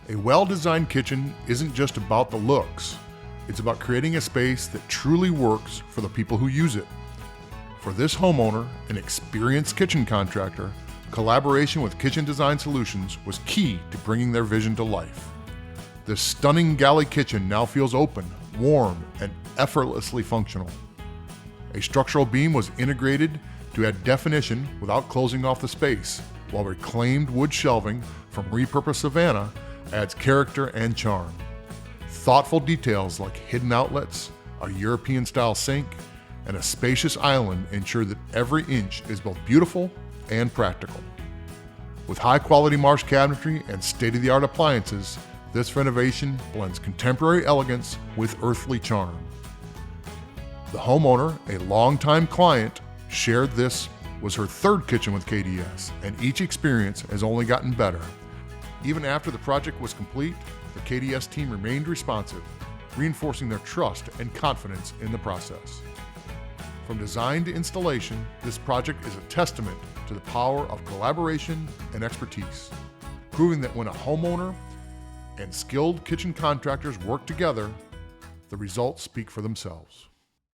A well-designed kitchen isn't just about the looks. It's about creating a space that truly works for the people who use it. For this homeowner, an experienced kitchen contractor, collaboration with Kitchen Design Solutions was key to bringing their vision to life. This stunning galley kitchen now feels open, warm, and effortlessly functional. A structural beam was integrated to add definition without closing off the space, while reclaimed wood shelving from repurposed Savannah adds character and charm. Thoughtful details like hidden outlets, a European-style sink, and a spacious island ensure that every inch is both beautiful and practical. With high-quality Marsh cabinetry and state-of-the-art appliances, this renovation blends contemporary elegance with earthly charm. The homeowner, a longtime client, shared this was her third kitchen with KDS, and each experience has only gotten better. Even after the project was complete, the KDS team remained responsive, reinforcing their trust and confidence in the process. From design to installation, this project is a testament to the power of collaboration and expertise, proving that when a homeowner and skilled kitchen contractors work together, the results speak for themselves.